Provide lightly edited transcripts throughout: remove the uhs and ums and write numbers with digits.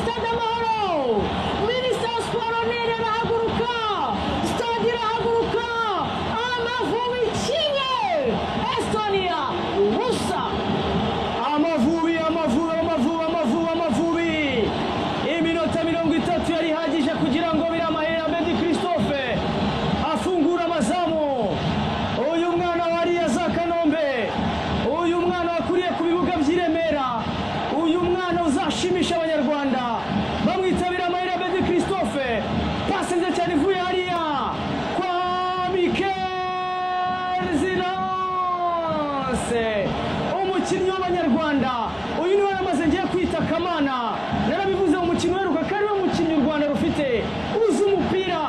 Stade Amahoro, Minisitiri Siporo Nere arahaguruka, Stade irahaguruka, Amavubi kimwe, Estonia ubusa. Amavubi iminota 30 yari ihagije kugira ngo Biramahire Abedi Christophe afungura amazamu. Uyu mwana wari za Kanombe, uyu mwana wakuriye ku bibuga by'Iremera, uyu mwana uzashimisha abanyarwanda bamwita Biramahire Abedi Christophe. Pasi nziza cyane ivuye hariya kwa Mikel Zilance, umukinnyi w'abanyarwanda. Uyu niwe yamaze ngiye kwita Kamana, narabivuze mu mukino uheruka ko ariwe mukinnyi u Rwanda rufite uzi umupira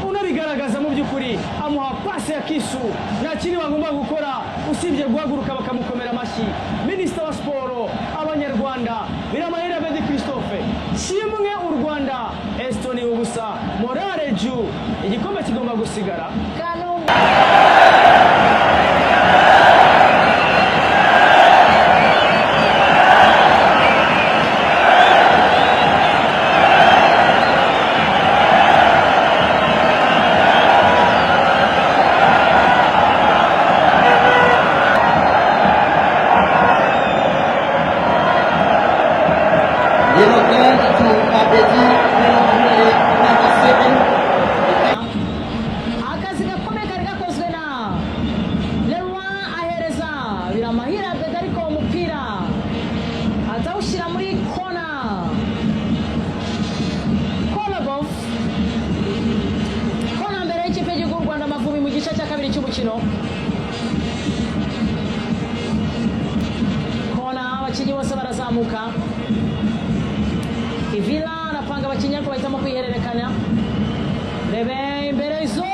unabigaragaza mu by'ukuri. Amuha pasi ya kisu, nta kindi bagomba gukora usibye guhaguruka bakamukomera amashyi. Minisitiri wa Siporo, abanyarwanda, Biramahire Abedi Christophe kimwe, u Rwanda Estonia ubusa. Morale ju, igikombe kigomba gusigara Kanombe. Yellow card to Abedi Biramahire, number 7. Akazi gakomeye kari gakozwe na Leroy, ahereza Biramahire Abedi, ariko umupira atawushyira muri kona. Kolobov, kona mbere y'ikipe y'igihugu Rwanda Amavubi mu gice cya kabiri cy'umukino. Kona, abakinnyi bose barazamuka. Ivila anapanga abakinnyi ariko bahitamo kwihererekanya. Rebe imbere izo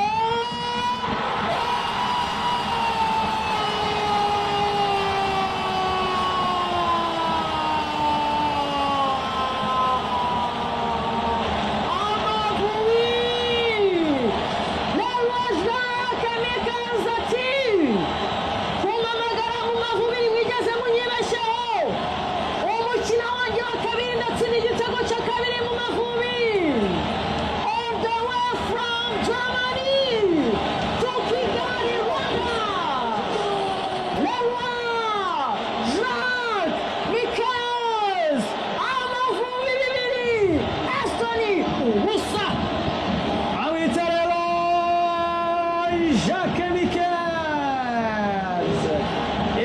Jacques Miquels,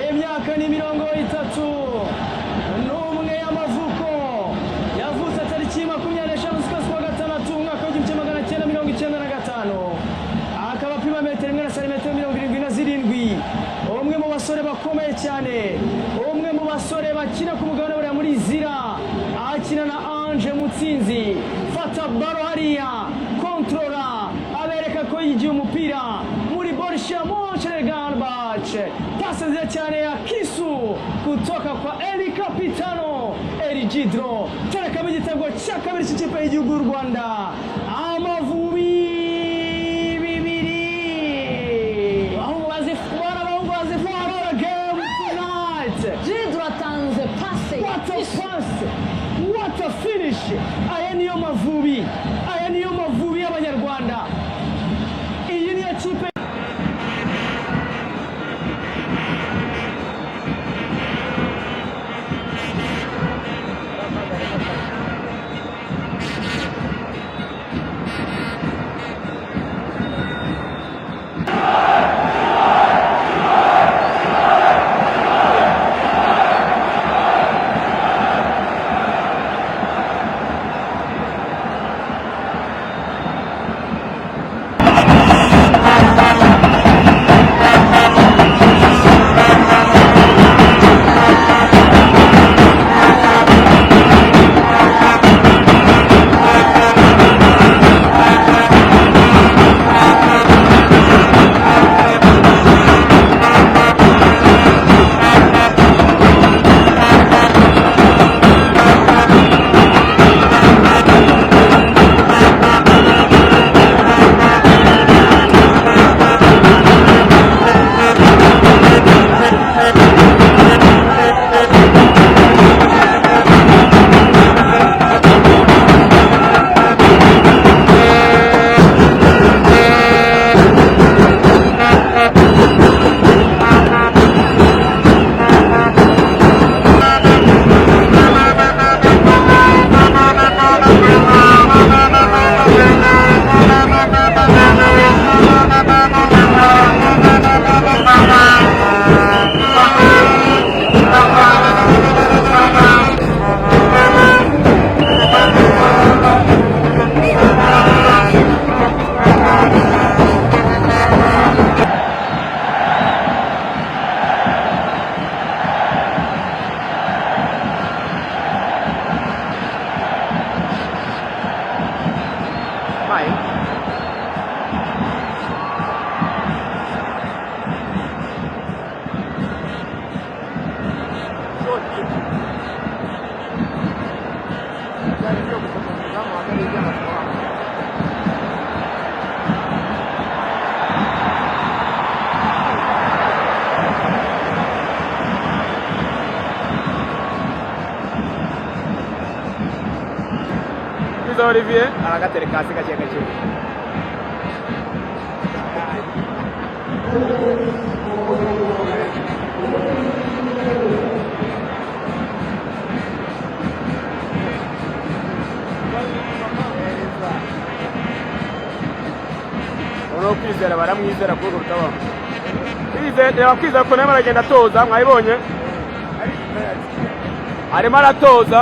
imyaka ni 31 y'amavuko, yavutse tariki 25 z'ukwezi kwa gatandatu umwaka w'1995, akaba apima metero 1 na santimetero 77. Umwe mu basore bakomeye cyane, umwe mu basore bakina ku mugabane w'Uburayi muri Zira, akina na Ange Mutsinzi. Fata baro hariya, kontrola, abereka ko yigiye umupira muri Borussia Mönchengladbach. Pasi nziza cyane ya kisu kutoka kwa Eli Capitano Eli Gidro, terekamo igitego cya kabiri cy'ikipe y'igihugu y'u Rwanda. Amavubi bibiri, abahungu bazifara game tonight. Gidro atanze pasi. What a pass, what a finish. Aya niyo Mavubi, aya niyo Mavubi y'abanyarwanda. Iyi niyo kipe Olivier aragatereka hasi gake gake ono kwizera baramwizera kuri rutaba kwizera ko nawe aragenda atoza mwayibonye arimo aratoza